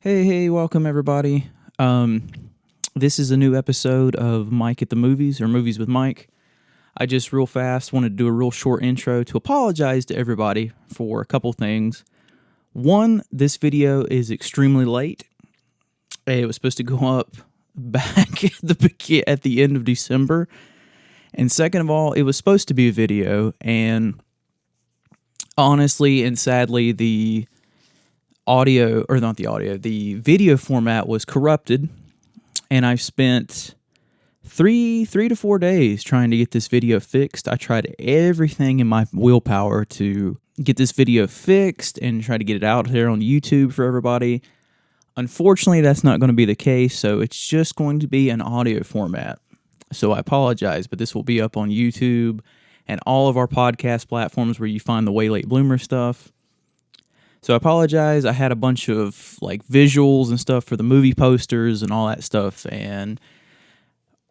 Hey, welcome everybody. This is a new episode of Mike at the Movies or Movies with Mike. I just real fast wanted to do a real short intro to apologize to everybody for a couple things. One, this video is extremely late. It was supposed to go up back at the end of December. And second of all, it was supposed to be a video, and honestly and sadly, the video format was corrupted, and I spent three to 4 days trying to get this video fixed. I tried everything in my willpower to get this video fixed and try to get it out there on YouTube for everybody. Unfortunately, that's not going to be the case, so it's just going to be an audio format. So I apologize, but this will be up on YouTube and all of our podcast platforms where you find the Way Late Bloomer stuff. So I apologize. I had a bunch of visuals and stuff for the movie posters and all that stuff, and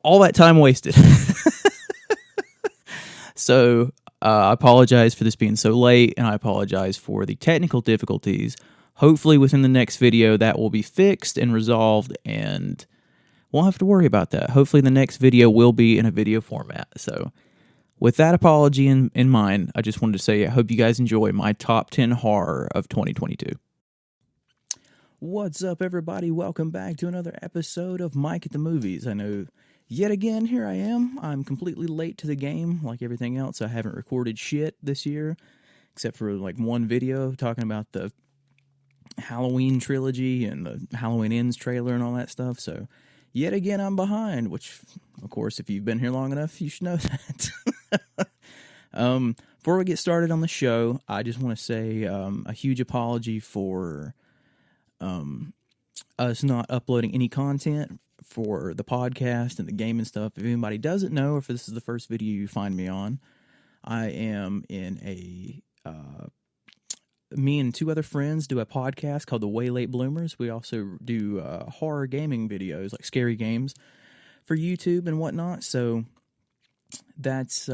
all that time wasted. So I apologize for this being so late, and I apologize for the technical difficulties. Hopefully within the next video that will be fixed and resolved, and won't have to worry about that. Hopefully the next video will be in a video format. So with that apology in mind, I just wanted to say I hope you guys enjoy my top 10 horror of 2022. What's up, everybody? Welcome back to another episode of Mike at the Movies. I know, yet again, here I am. I'm completely late to the game, like everything else. I haven't recorded shit this year, except for one video talking about the Halloween trilogy and the Halloween Ends trailer and all that stuff. So, yet again, I'm behind, which, of course, if you've been here long enough, you should know that. Before we get started on the show, I just want to say a huge apology for us not uploading any content for the podcast and the game and stuff. If anybody doesn't know, or if this is the first video you find me on, I am me and two other friends do a podcast called the Way Late Bloomers. We also do horror gaming videos, like scary games, for YouTube and whatnot. So that's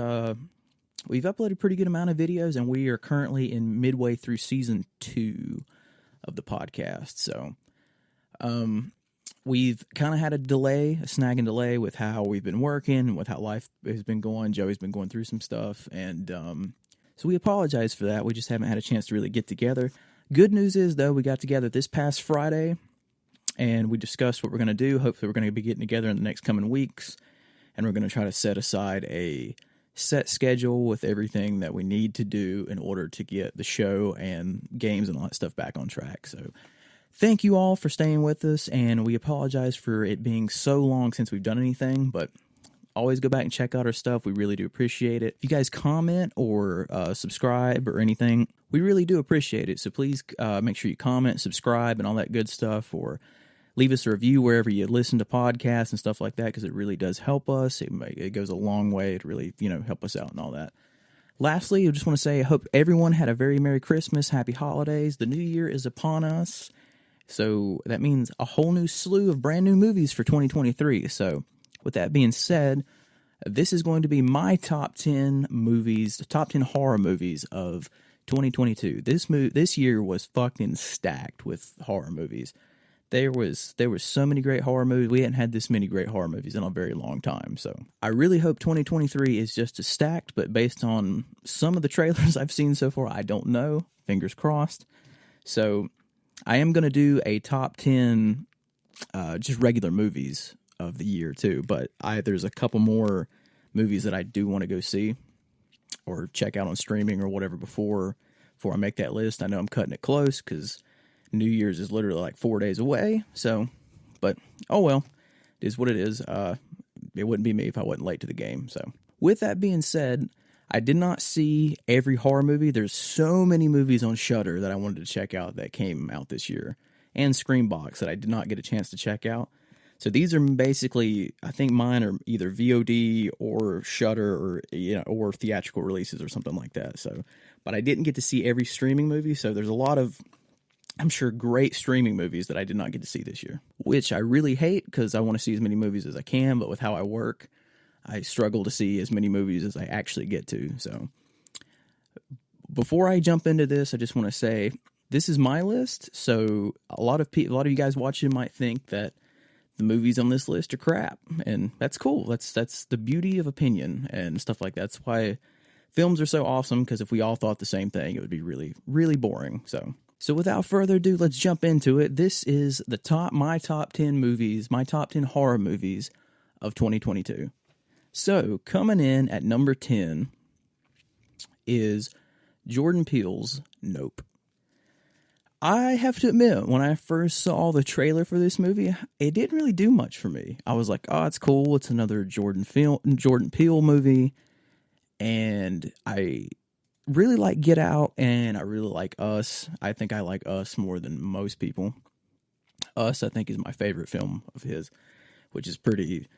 we've uploaded a pretty good amount of videos, and we are currently in midway through season 2 of the podcast. So we've kind of had a snag and delay with how we've been working and with how life has been going. Joey's been going through some stuff, and so we apologize for that. We just haven't had a chance to really get together. Good news is, though, we got together this past Friday, and we discussed what we're going to do. Hopefully we're going to be getting together in the next coming weeks, and we're going to try to set aside a set schedule with everything that we need to do in order to get the show and games and all that stuff back on track. So thank you all for staying with us, and we apologize for it being so long since we've done anything, but always go back and check out our stuff. We really do appreciate it. If you guys comment or subscribe or anything, we really do appreciate it. So please make sure you comment, subscribe, and all that good stuff, or leave us a review wherever you listen to podcasts and stuff like that, because it really does help us. It goes a long way to really, help us out and all that. Lastly, I just want to say I hope everyone had a very Merry Christmas, Happy Holidays. The new year is upon us, so that means a whole new slew of brand new movies for 2023. So with that being said, this is going to be my top 10 movies, top 10 horror movies of 2022. This year was fucking stacked with horror movies. There was so many great horror movies. We hadn't had this many great horror movies in a very long time. So I really hope 2023 is just as stacked, but based on some of the trailers I've seen so far, I don't know. Fingers crossed. So I am going to do a top 10 just regular movies of the year too, but there's a couple more movies that I do want to go see or check out on streaming or whatever before I make that list. I know I'm cutting it close because New Year's is literally 4 days away. So, but oh well, it is what it is. It wouldn't be me if I wasn't late to the game. So with that being said, I did not see every horror movie. There's so many movies on Shudder that I wanted to check out that came out this year, and Screambox that I did not get a chance to check out. So these are basically, I think mine are either VOD or Shudder or or theatrical releases or something like that. So, but I didn't get to see every streaming movie. So there's a lot of, I'm sure, great streaming movies that I did not get to see this year, which I really hate because I want to see as many movies as I can. But with how I work, I struggle to see as many movies as I actually get to. So before I jump into this, I just want to say This is my list, so a lot of you guys watching might think that the movies on this list are crap, and that's cool. That's the beauty of opinion and stuff like that. That's why films are so awesome, because if we all thought the same thing, it would be really, really boring. So without further ado, let's jump into it. This is my top 10 movies, my top 10 horror movies of 2022. So coming in at number 10 is Jordan Peele's Nope. I have to admit, when I first saw the trailer for this movie, it didn't really do much for me. I was like, oh, it's cool. It's another Jordan Peele movie. And I really like Get Out, and I really like Us. I think I like Us more than most people. Us, I think, is my favorite film of his, which is pretty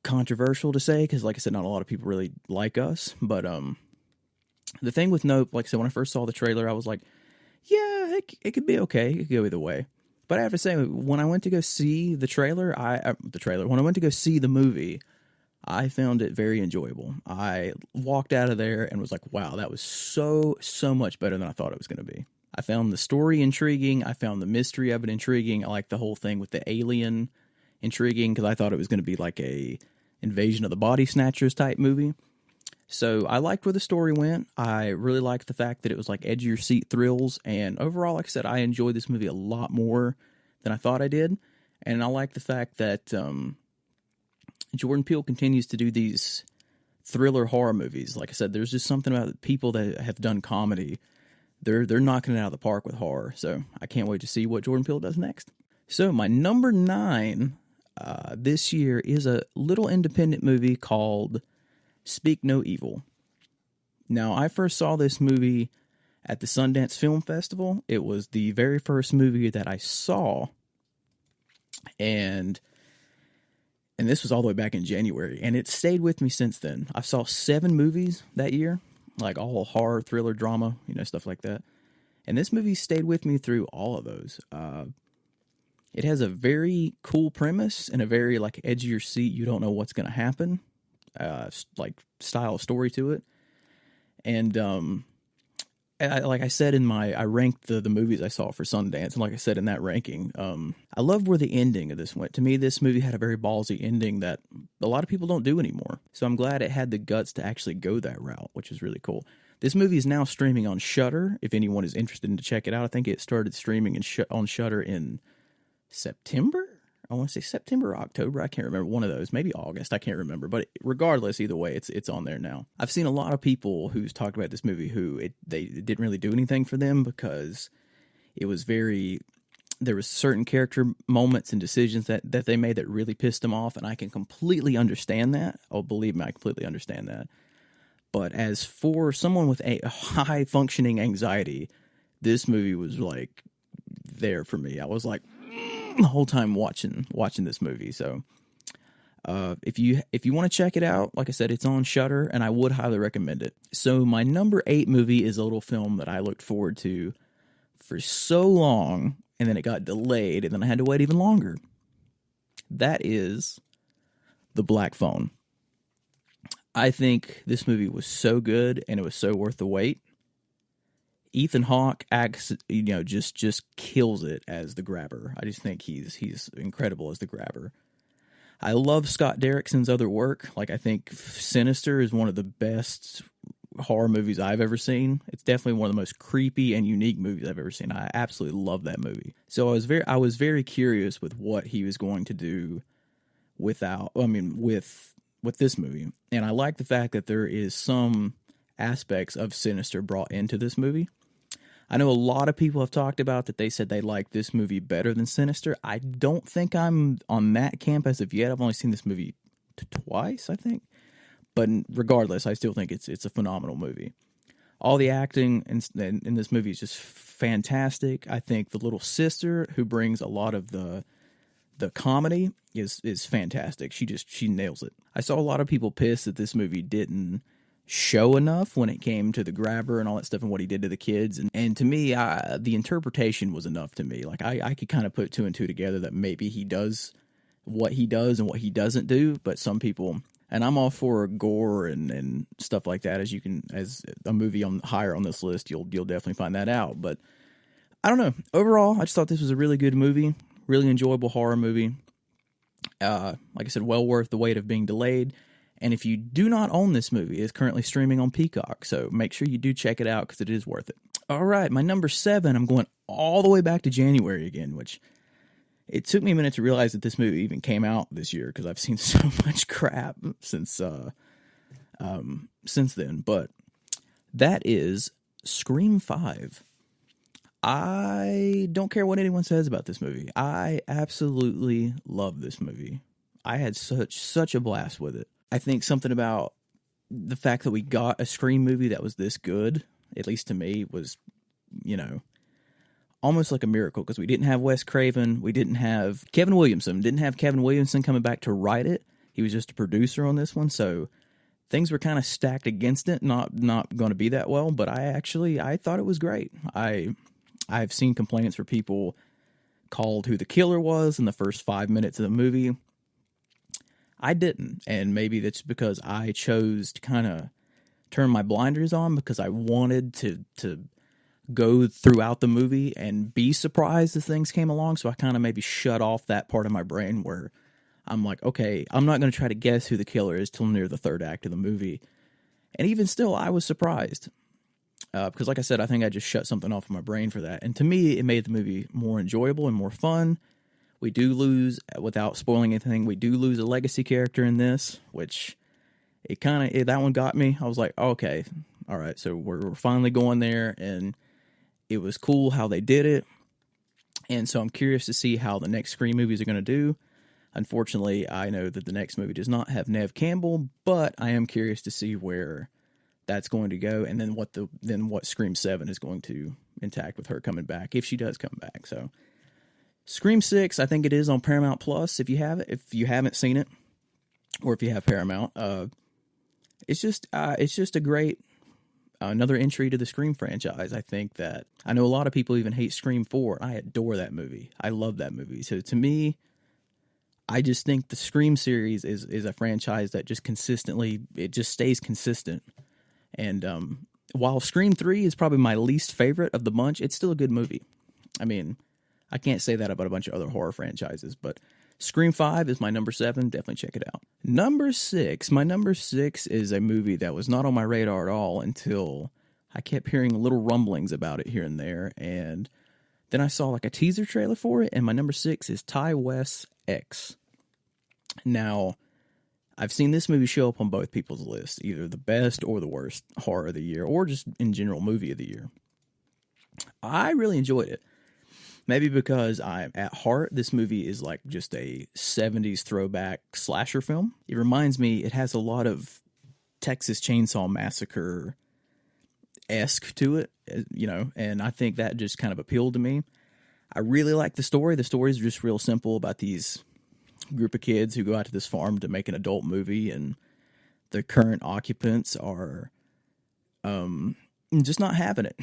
controversial to say, because like I said, not a lot of people really like Us. But the thing with Nope, like I said, when I first saw the trailer, I was like, yeah, it could be okay. It could go either way. But I have to say, when I went to go see the trailer, when I went to go see the movie, I found it very enjoyable. I walked out of there and was like, wow, that was so much better than I thought it was going to be. I found the story intriguing. I found the mystery of it intriguing. I liked the whole thing with the alien intriguing, because I thought it was going to be like a Invasion of the Body Snatchers type movie. So I liked where the story went. I really liked the fact that it was like edge of your seat thrills. And overall, like I said, I enjoyed this movie a lot more than I thought I did. And I like the fact that Jordan Peele continues to do these thriller horror movies. Like I said, there's just something about people that have done comedy. They're knocking it out of the park with horror. So I can't wait to see what Jordan Peele does next. So my number 9 this year is a little independent movie called Speak No Evil. Now, I first saw this movie at the Sundance Film Festival. It was the very first movie that I saw, and this was all the way back in January, and it stayed with me since then. I saw 7 movies that year, like all horror, thriller, drama, stuff like that. And this movie stayed with me through all of those. It has a very cool premise and a very like edge of your seat, you don't know what's going to happen, like style story to it. And like I said I ranked the movies I saw for Sundance, and like I said in that ranking, I love where the ending of this went. To me, this movie had a very ballsy ending that a lot of people don't do anymore. So I'm glad it had the guts to actually go that route, which is really cool. This movie is now streaming on Shudder. If anyone is interested in to check it out, I think it started streaming on Shudder in September. I want to say September or October. I can't remember, one of those. Maybe August. I can't remember. But regardless, either way, it's on there now. I've seen a lot of people who's talked about this movie who it didn't really do anything for them, because it was there was certain character moments and decisions that they made that really pissed them off, and I can completely understand that. Oh, believe me, I completely understand that. But as for someone with a high functioning anxiety, this movie was like there for me. I was like the whole time watching this movie. So if you want to check it out, like I said, it's on Shudder, and I would highly recommend it. So my number 8 movie is a little film that I looked forward to for so long, and then it got delayed, and then I had to wait even longer. That is The Black Phone. I think this movie was so good, and it was so worth the wait. Ethan Hawke acts, just kills it as the Grabber. I just think he's incredible as the Grabber. I love Scott Derrickson's other work. Like, I think Sinister is one of the best horror movies I've ever seen. It's definitely one of the most creepy and unique movies I've ever seen. I absolutely love that movie. So I was very curious with what he was going to do with this movie. And I like the fact that there is some aspects of Sinister brought into this movie. I know a lot of people have talked about that they said they liked this movie better than Sinister. I don't think I'm on that camp as of yet. I've only seen this movie twice, I think. But regardless, I still think it's a phenomenal movie. All the acting in this movie is just fantastic. I think the little sister, who brings a lot of the comedy, is fantastic. She nails it. I saw a lot of people pissed that this movie didn't show enough when it came to the Grabber and all that stuff and what he did to the kids. And to me, the interpretation was enough to me. Like, I could kind of put 2 and 2 together that maybe he does what he does and what he doesn't do, but some people And I'm all for gore and stuff like that. As a movie on higher on this list, you'll definitely find that out. But I don't know. Overall, I just thought this was a really good movie, really enjoyable horror movie. Like I said, well worth the wait of being delayed. And if you do not own this movie, it's currently streaming on Peacock, so make sure you do check it out because it is worth it. All right, my number 7, I'm going all the way back to January again, which it took me a minute to realize that this movie even came out this year because I've seen so much crap since then. But that is Scream 5. I don't care what anyone says about this movie. I absolutely love this movie. I had such a blast with it. I think something about the fact that we got a Scream movie that was this good, at least to me, was, almost like a miracle, because we didn't have Wes Craven, we didn't have Kevin Williamson, coming back to write it. He was just a producer on this one, so things were kind of stacked against it, not going to be that well, but I thought it was great. I've seen complaints where people called who the killer was in the first 5 minutes of the movie. I didn't, and maybe that's because I chose to kind of turn my blinders on because I wanted to go throughout the movie and be surprised as things came along, so I kind of maybe shut off that part of my brain where I'm like, okay, I'm not going to try to guess who the killer is till near the third act of the movie. And even still, I was surprised. Because like I said, I think I just shut something off in my brain for that. And to me, it made the movie more enjoyable and more fun. We do lose, without spoiling anything, we do lose a legacy character in this, which that one got me. I was like, okay, all right, so we're finally going there, and it was cool how they did it. And so I'm curious to see how the next Scream movies are going to do. Unfortunately, I know that the next movie does not have Neve Campbell, but I am curious to see where that's going to go, and then what Scream 7 is going to intact with her coming back, if she does come back. So Scream 6, I think it is on Paramount Plus if you have it. If you haven't seen it, or if you have Paramount, it's just a great another entry to the Scream franchise. I know a lot of people even hate Scream 4. I adore that movie. I love that movie. So to me, I just think the Scream series is a franchise that just stays consistent. And while Scream 3 is probably my least favorite of the bunch, it's still a good movie. I mean, I can't say that about a bunch of other horror franchises, but Scream 5 is my number 7. Definitely check it out. My number 6 is a movie that was not on my radar at all until I kept hearing little rumblings about it here and there. And then I saw like a teaser trailer for it, and my number 6 is Ti West's X. Now, I've seen this movie show up on both people's lists, either the best or the worst horror of the year, or just in general movie of the year. I really enjoyed it. Maybe because at heart, this movie is like just a 70s throwback slasher film. It reminds me, it has a lot of Texas Chainsaw Massacre-esque to it, and I think that just kind of appealed to me. I really like the story. The story is just real simple about these group of kids who go out to this farm to make an adult movie, and the current occupants are just not having it.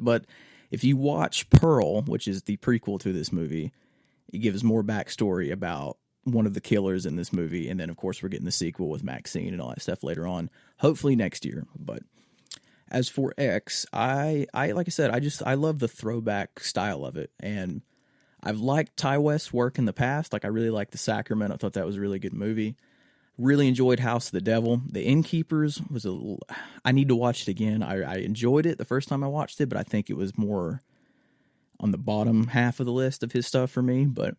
But if you watch Pearl, which is the prequel to this movie, it gives more backstory about one of the killers in this movie. And then, of course, we're getting the sequel with Maxine and all that stuff later on, hopefully next year. But as for X, I like I said, I love the throwback style of it. And I've liked Ti West's work in the past. Like, I really liked The Sacrament. I thought that was a really good movie. Really enjoyed House of the Devil. The Innkeepers I need to watch it again. I enjoyed it the first time I watched it, but I think it was more on the bottom half of the list of his stuff for me. But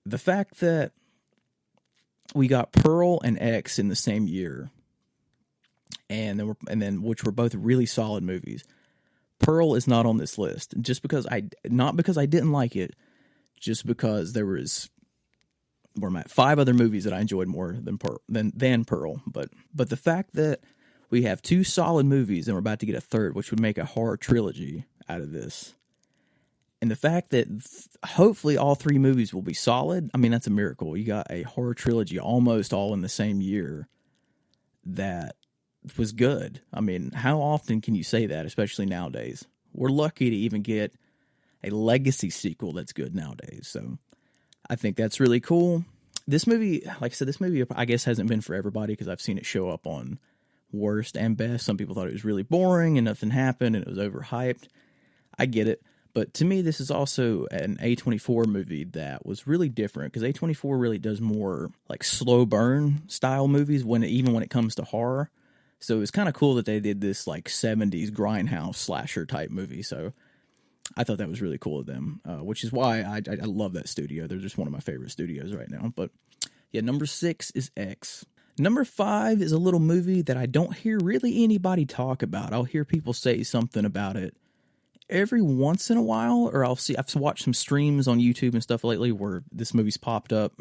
the fact that we got Pearl and X in the same year, and then which were both really solid movies. Pearl is not on this list not because I didn't like it, just because there was 5 other movies that I enjoyed more than Pearl. But the fact that we have 2 solid movies and we're about to get a third, which would make a horror trilogy out of this, and the fact that hopefully all 3 movies will be solid, I mean, that's a miracle. You got a horror trilogy almost all in the same year that was good. I mean, how often can you say that, especially nowadays? We're lucky to even get a legacy sequel that's good nowadays. So I think that's really cool. This movie, like I said, this movie I guess hasn't been for everybody because I've seen it show up on worst and best. Some people thought it was really boring and nothing happened and it was overhyped. I get it. But to me, this is also an A24 movie that was really different because A24 really does more like slow burn style movies even when it comes to horror. So it's kind of cool that they did this like 70s grindhouse slasher type movie. So I thought that was really cool of them, which is why I love that studio. They're just one of my favorite studios right now. But yeah, number 6 is X. Number 5 is a little movie that I don't hear really anybody talk about. I'll hear people say something about it every once in a while, or I've watched some streams on YouTube and stuff lately where this movie's popped up.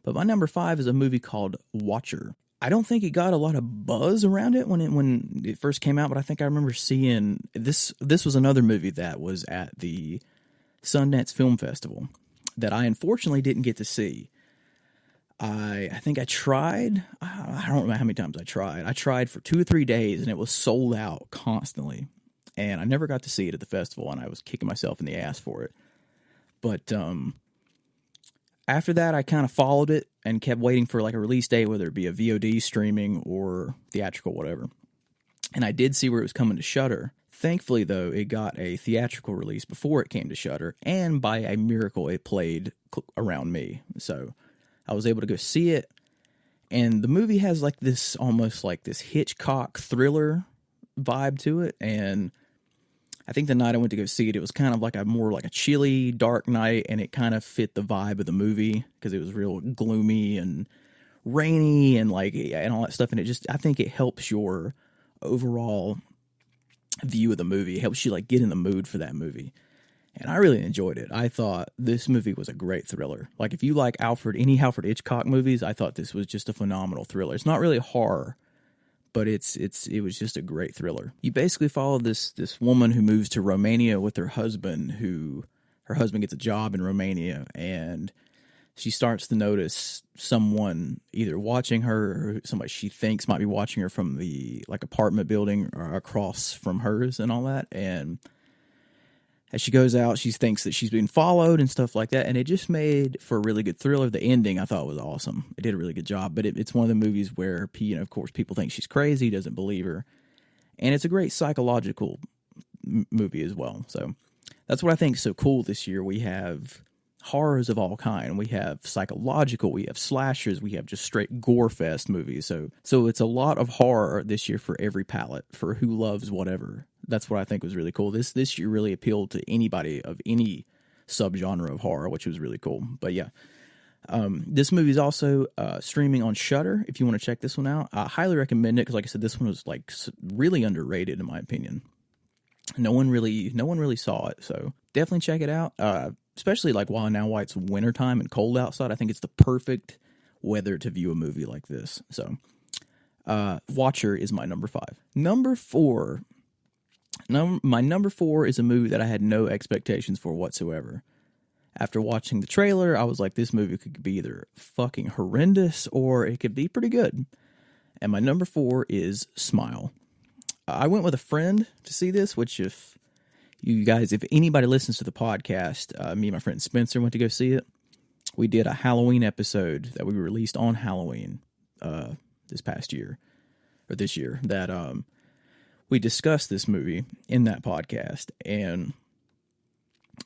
But my number 5 is a movie called Watcher. I don't think it got a lot of buzz around it when it first came out, but I think I remember seeing this. This was another movie that was at the Sundance Film Festival that I unfortunately didn't get to see. I think I tried. I don't remember how many times I tried. I tried for 2 or 3 days, and it was sold out constantly. And I never got to see it at the festival, and I was kicking myself in the ass for it. But after that, I kind of followed it and kept waiting for like a release date, whether it be a VOD streaming or theatrical, whatever. And I did see where it was coming to Shudder. Thankfully, though, it got a theatrical release before it came to Shudder, and by a miracle, it played around me. So I was able to go see it. And the movie has like this, almost like this Hitchcock thriller vibe to it. And I think the night I went to go see it, it was kind of like more like a chilly, dark night, and it kind of fit the vibe of the movie because it was real gloomy and rainy and and all that stuff. And I think it helps your overall view of the movie. It helps you like get in the mood for that movie. And I really enjoyed it. I thought this movie was a great thriller. Like if you like any Alfred Hitchcock movies, I thought this was just a phenomenal thriller. It's not really horror, but it was just a great thriller. You basically follow this woman who moves to Romania with her husband, her husband gets a job in Romania, and she starts to notice someone either watching her or somebody she thinks might be watching her from the like apartment building or across from hers and all that. And as she goes out, she thinks that she's being followed and stuff like that. And it just made for a really good thriller. The ending I thought was awesome. It did a really good job. But it's one of the movies where, of course, people think she's crazy, doesn't believe her. And it's a great psychological movie as well. So that's what I think is so cool this year. We have horrors of all kind. We have psychological, we have slashers, we have just straight gore fest movies. So it's a lot of horror this year for every palate, for who loves whatever. That's what I think was really cool. This year really appealed to anybody of any subgenre of horror, which was really cool. But yeah, this movie is also streaming on Shudder. If you want to check this one out, I highly recommend it because, like I said, this one was like really underrated in my opinion. No one really saw it, so definitely check it out. Especially like while it's wintertime and cold outside. I think it's the perfect weather to view a movie like this. So, Watcher is my number 5. Number 4. My number 4 is a movie that I had no expectations for whatsoever. After watching the trailer, I was like, this movie could be either fucking horrendous or it could be pretty good. And my number 4 is Smile. I went with a friend to see this, which if anybody listens to the podcast, me and my friend Spencer went to go see it. We did a Halloween episode that we released on Halloween this year, that we discussed this movie in that podcast. And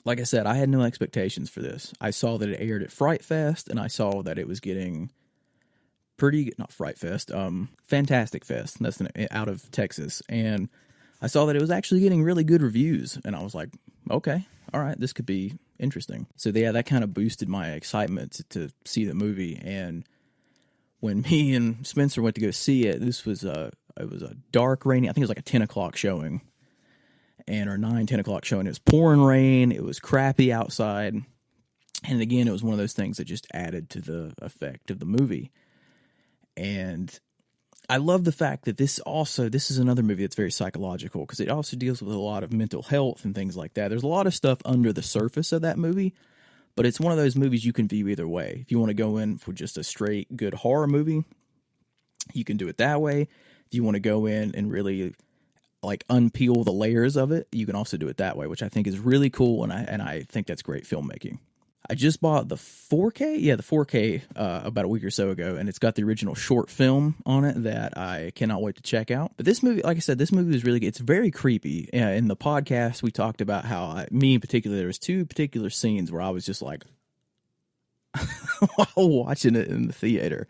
like I said, I had no expectations for this. I saw that it aired at Fright Fest, and I saw that it was getting Fantastic Fest. That's out of Texas. And I saw that it was actually getting really good reviews, and I was like, okay, all right, this could be interesting. So yeah, that kind of boosted my excitement to see the movie. And when me and Spencer went to go see it, it was a dark, rainy, I think it was like a 10 o'clock showing, or 10 o'clock showing. It was pouring rain, it was crappy outside, and again, it was one of those things that just added to the effect of the movie. And I love the fact that this is another movie that's very psychological because it also deals with a lot of mental health and things like that. There's a lot of stuff under the surface of that movie, but it's one of those movies you can view either way. If you want to go in for just a straight good horror movie, you can do it that way. If you want to go in and really like unpeel the layers of it, you can also do it that way, which I think is really cool, and I think that's great filmmaking. I just bought the 4K. Yeah, the 4K about a week or so ago, and it's got the original short film on it that I cannot wait to check out. But this movie, like I said, this movie is really good. It's very creepy. In the podcast, we talked about how me in particular, there was two particular scenes where I was just like while watching it in the theater,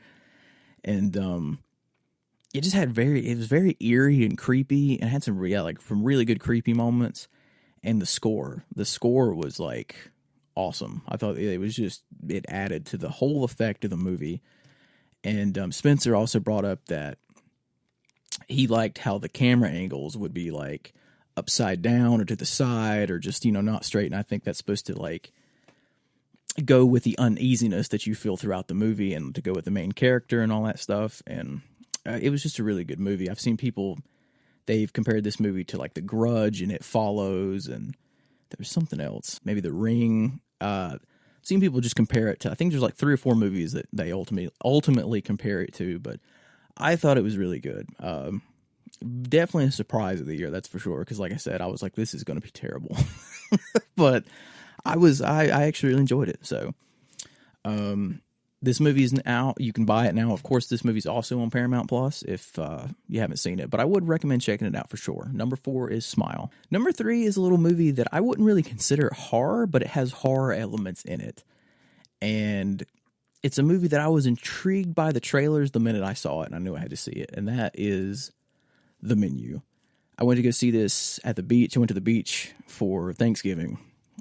and it just had it was very eerie and creepy, and had some really good creepy moments. And the score was like awesome. I thought it added to the whole effect of the movie. And Spencer also brought up that he liked how the camera angles would be like upside down or to the side or just, not straight. And I think that's supposed to like go with the uneasiness that you feel throughout the movie and to go with the main character and all that stuff. And it was just a really good movie. I've seen people, they've compared this movie to like The Grudge and It Follows, and there's something else, maybe The Ring. Seen people just compare it to, I think there's like 3 or 4 movies that they ultimately compare it to, but I thought it was really good. Definitely a surprise of the year, that's for sure, because like I said, I was like, this is going to be terrible. But I actually really enjoyed it. So this movie is out. You can buy it now. Of course, this movie's also on Paramount Plus if you haven't seen it, but I would recommend checking it out for sure. Number 4 is Smile. Number 3 is a little movie that I wouldn't really consider horror, but it has horror elements in it. And it's a movie that I was intrigued by the trailers the minute I saw it, and I knew I had to see it, and that is The Menu. I went to go see this at the beach. I went to the beach for Thanksgiving,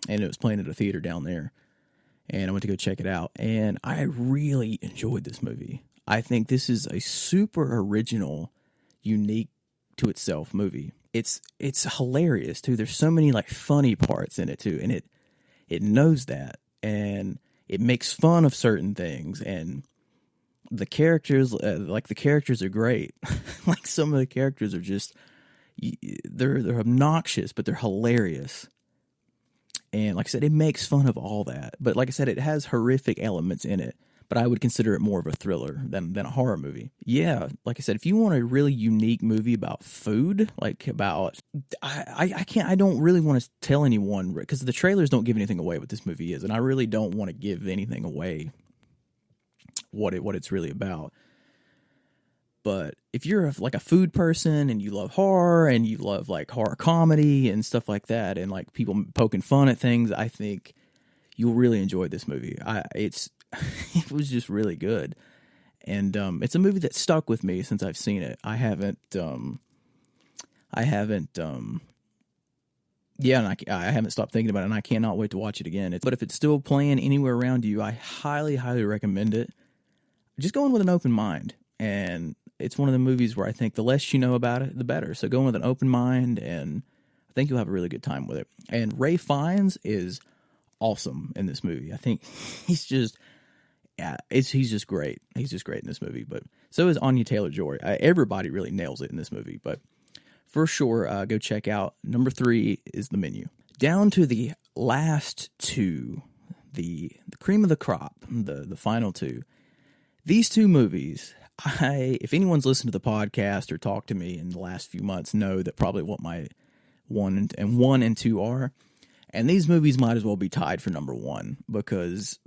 and it was playing at a theater down there. And I went to go check it out, and I really enjoyed this movie. I think this is a super original, unique to itself movie. It's hilarious too. There's so many like funny parts in it too, and it knows that, and it makes fun of certain things, and the characters the characters are great. Like some of the characters are just they're obnoxious, but they're hilarious. And like I said, it makes fun of all that. But like I said, it has horrific elements in it. But I would consider it more of a thriller than a horror movie. Yeah, like I said, if you want a really unique movie about food, like about... I don't really want to tell anyone, because the trailers don't give anything away what this movie is. And I really don't want to give anything away what it's really about. But if you're like a food person and you love horror and you love like horror comedy and stuff like that, and like people poking fun at things, I think you'll really enjoy this movie. It was just really good, and it's a movie that stuck with me since I've seen it. I haven't, and I haven't stopped thinking about it, and I cannot wait to watch it again. But if it's still playing anywhere around you, I highly, highly recommend it. Just go in with an open mind, and it's one of the movies where I think the less you know about it, the better. So go in with an open mind, and I think you'll have a really good time with it. And Ralph Fiennes is awesome in this movie. I think he's just great. He's just great in this movie. But so is Anya Taylor-Joy. Everybody really nails it in this movie. But for sure, go check out. Number 3 is The Menu. Down to the last 2, the cream of the crop, the final 2. These 2 movies, if anyone's listened to the podcast or talked to me in the last few months, know that probably what my 1 and 2 are. And these movies might as well be tied for number 1, because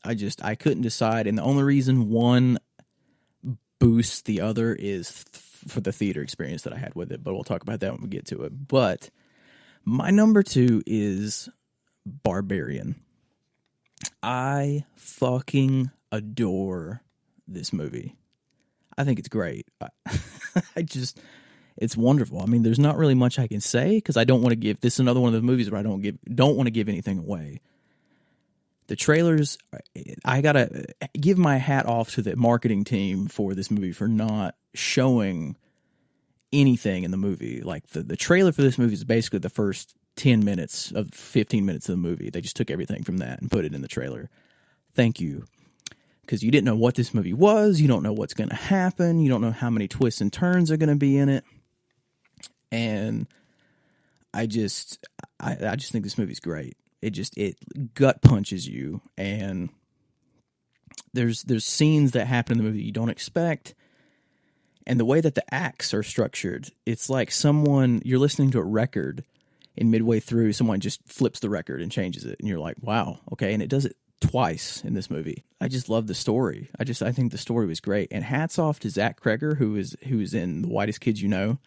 I couldn't decide. And the only reason one boosts the other is for the theater experience that I had with it. But we'll talk about that when we get to it. But my number 2 is Barbarian. I fucking adore this movie. I think it's great. It's wonderful. I mean, there's not really much I can say because I don't want to give. This is another one of the movies where I don't want to give anything away. The trailers, I gotta give my hat off to the marketing team for this movie for not showing anything in the movie. Like the trailer for this movie is basically the first 10 minutes of 15 minutes of the movie. They just took everything from that and put it in the trailer. Thank you. Because you didn't know what this movie was. You don't know what's going to happen. You don't know how many twists and turns are going to be in it. And I just think this movie's great. It gut punches you. And there's scenes that happen in the movie you don't expect. And the way that the acts are structured, it's like you're listening to a record, and midway through, someone just flips the record and changes it. And you're like, wow, okay. And it does it twice in this movie. I just love the story. I think the story was great. And hats off to Zach Kreger, who's in The Whitest Kids You Know.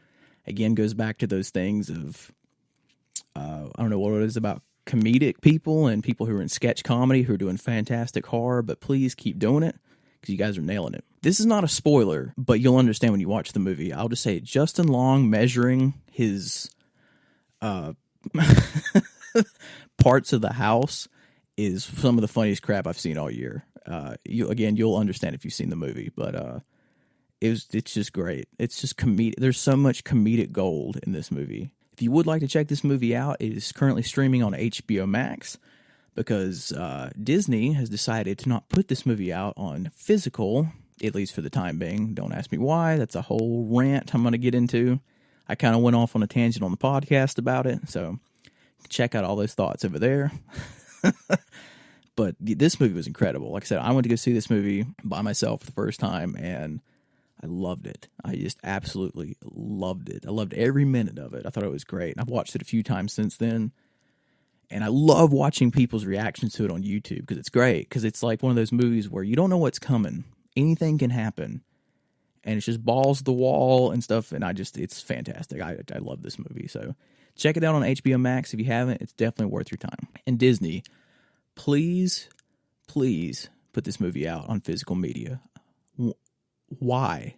Again, goes back to those things of I don't know what it is about comedic people and people who are in sketch comedy who are doing fantastic horror, but please keep doing it because you guys are nailing it. This is not a spoiler, but you'll understand when you watch the movie. I'll just say Justin Long measuring his parts of the house is some of the funniest crap I've seen all year. You'll understand if you've seen the movie, but it's just great. It's just comedic. There's so much comedic gold in this movie. If you would like to check this movie out, it is currently streaming on HBO Max because Disney has decided to not put this movie out on physical, at least for the time being. Don't ask me why. That's a whole rant I'm going to get into. I kind of went off on a tangent on the podcast about it, so check out all those thoughts over there. But this movie was incredible. Like I said, I went to go see this movie by myself the first time, and I loved it. I just absolutely loved it. I loved every minute of it. I thought it was great. I've watched it a few times since then, and I love watching people's reactions to it on YouTube because it's great. Because it's like one of those movies where you don't know what's coming. Anything can happen, and it's just balls to the wall and stuff. And it's fantastic. I love this movie. So check it out on HBO Max if you haven't. It's definitely worth your time. And Disney, please put this movie out on physical media. Why?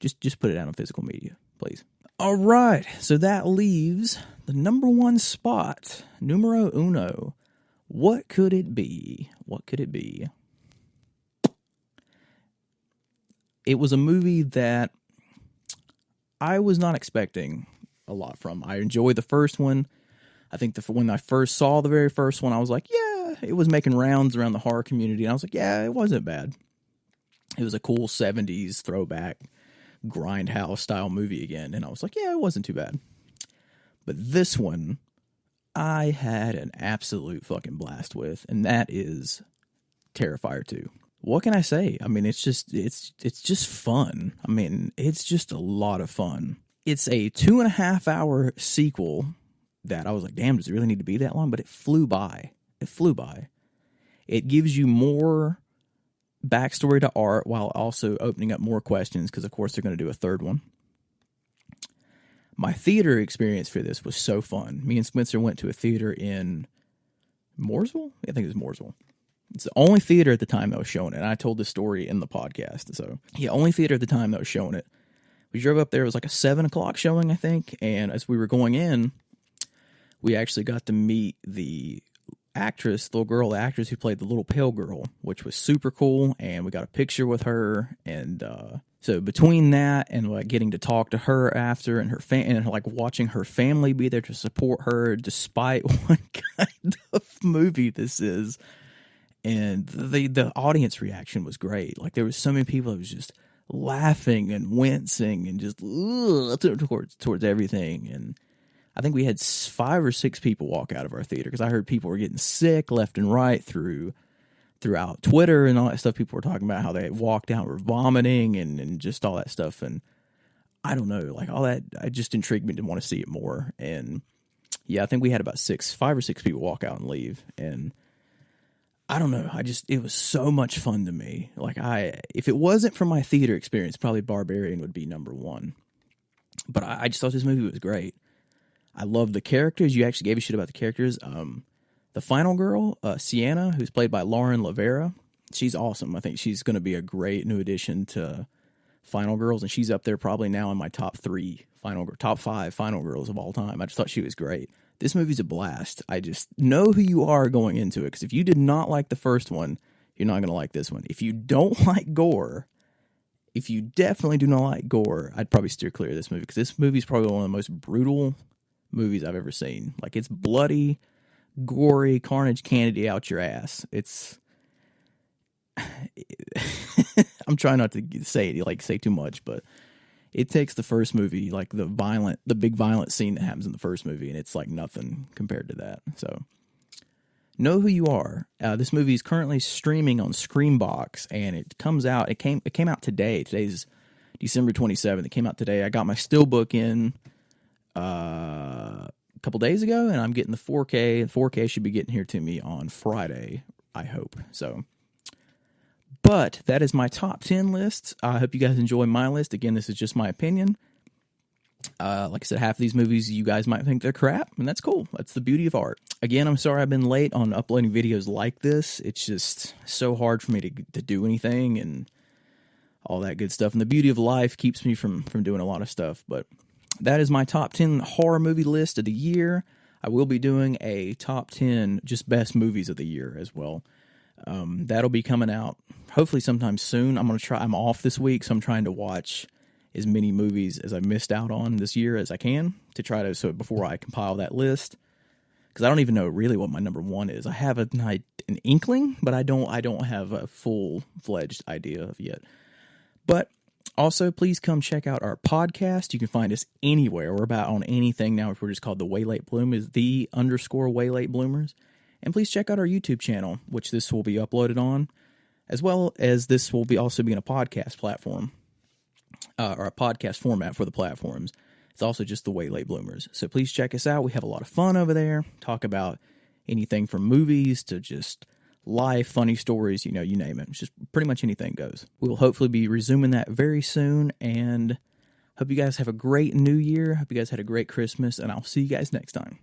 Just put it out on physical media, please. All right, so that leaves the number one spot, numero uno. What could it be? It was a movie that I was not expecting a lot from. I enjoyed the first one. I think when I first saw the very first one, I was like, yeah, it was making rounds around the horror community. And I was like, yeah, it wasn't bad. It was a cool 70s throwback grindhouse style movie again. And I was like, yeah, it wasn't too bad. But this one, I had an absolute fucking blast with. And that is Terrifier 2. What can I say? I mean, it's just fun. I mean, it's just a lot of fun. It's a 2.5 hour sequel that I was like, damn, does it really need to be that long? But it flew by. It gives you more backstory to Art while also opening up more questions because, of course, they're going to do a third one. My theater experience for this was so fun. Me and Spencer went to a theater in Mooresville? I think it was Mooresville. It's the only theater at the time that was showing it. And I told this story in the podcast. So, yeah, only theater at the time that was showing it. We drove up there. It was like a 7 o'clock showing, I think. And as we were going in, we actually got to meet the actress who played the little pale girl, which was super cool. And we got a picture with her. And so between that and like getting to talk to her after and her and like watching her family be there to support her despite what kind of movie this is. And the audience reaction was great. Like there was so many people that was just laughing and wincing and just towards everything. And I think we had 5 or 6 people walk out of our theater because I heard people were getting sick left and right throughout Twitter and all that stuff. People were talking about how they walked out, were vomiting and just all that stuff. And I don't know, like all that, it just intrigued me to want to see it more. And yeah, I think we had about 5 or 6 people walk out and leave. And I don't know, it was so much fun to me. Like if it wasn't for my theater experience, probably Barbarian would be number 1. But I just thought this movie was great. I love the characters. You actually gave a shit about the characters. The final girl, Sienna, who's played by Lauren Lavera, she's awesome. I think she's going to be a great new addition to Final Girls, and she's up there probably now in my top 5 Final Girls of all time. I just thought she was great. This movie's a blast. I just know who you are going into it, because if you did not like the first one, you're not going to like this one. If you don't like gore, if you definitely do not like gore, I'd probably steer clear of this movie, because this movie's probably one of the most brutal movies I've ever seen. Like, it's bloody, gory, carnage candy out your ass. I'm trying not to say too much, but it takes the first movie, like the big violent scene that happens in the first movie, and it's like nothing compared to that. So know who you are. This movie is currently streaming on Screambox, and it came out today. Today's December 27th. It came out today. I got my Steelbook in couple days ago, and I'm getting the 4K. The 4K should be getting here to me on Friday, I hope. So, but that is my top 10 list. I hope you guys enjoy my list. Again, this is just my opinion. Like I said, half of these movies you guys might think they're crap, and that's cool. That's the beauty of art. Again, I'm sorry I've been late on uploading videos like this. It's just so hard for me to do anything and all that good stuff. And the beauty of life keeps me from doing a lot of stuff. But that is my top 10 horror movie list of the year. I will be doing a top 10 just best movies of the year as well. That'll be coming out hopefully sometime soon. I'm off this week, so I'm trying to watch as many movies as I missed out on this year as I can so before I compile that list. Because I don't even know really what my number one is. I have an inkling, but I don't have a full-fledged idea of yet. But also, please come check out our podcast. You can find us anywhere. We're about on anything now. We're just called The Way Late Bloom, is _Way Late Bloomers. And please check out our YouTube channel, which this will be uploaded on, as well as this will also be in a podcast platform, or a podcast format for the platforms. It's also just The Way Late Bloomers. So please check us out. We have a lot of fun over there. Talk about anything from movies to just life, funny stories, you name it. It's just pretty much anything goes. We will hopefully be resuming that very soon, and hope you guys have a great new year. Hope you guys had a great Christmas, and I'll see you guys next time.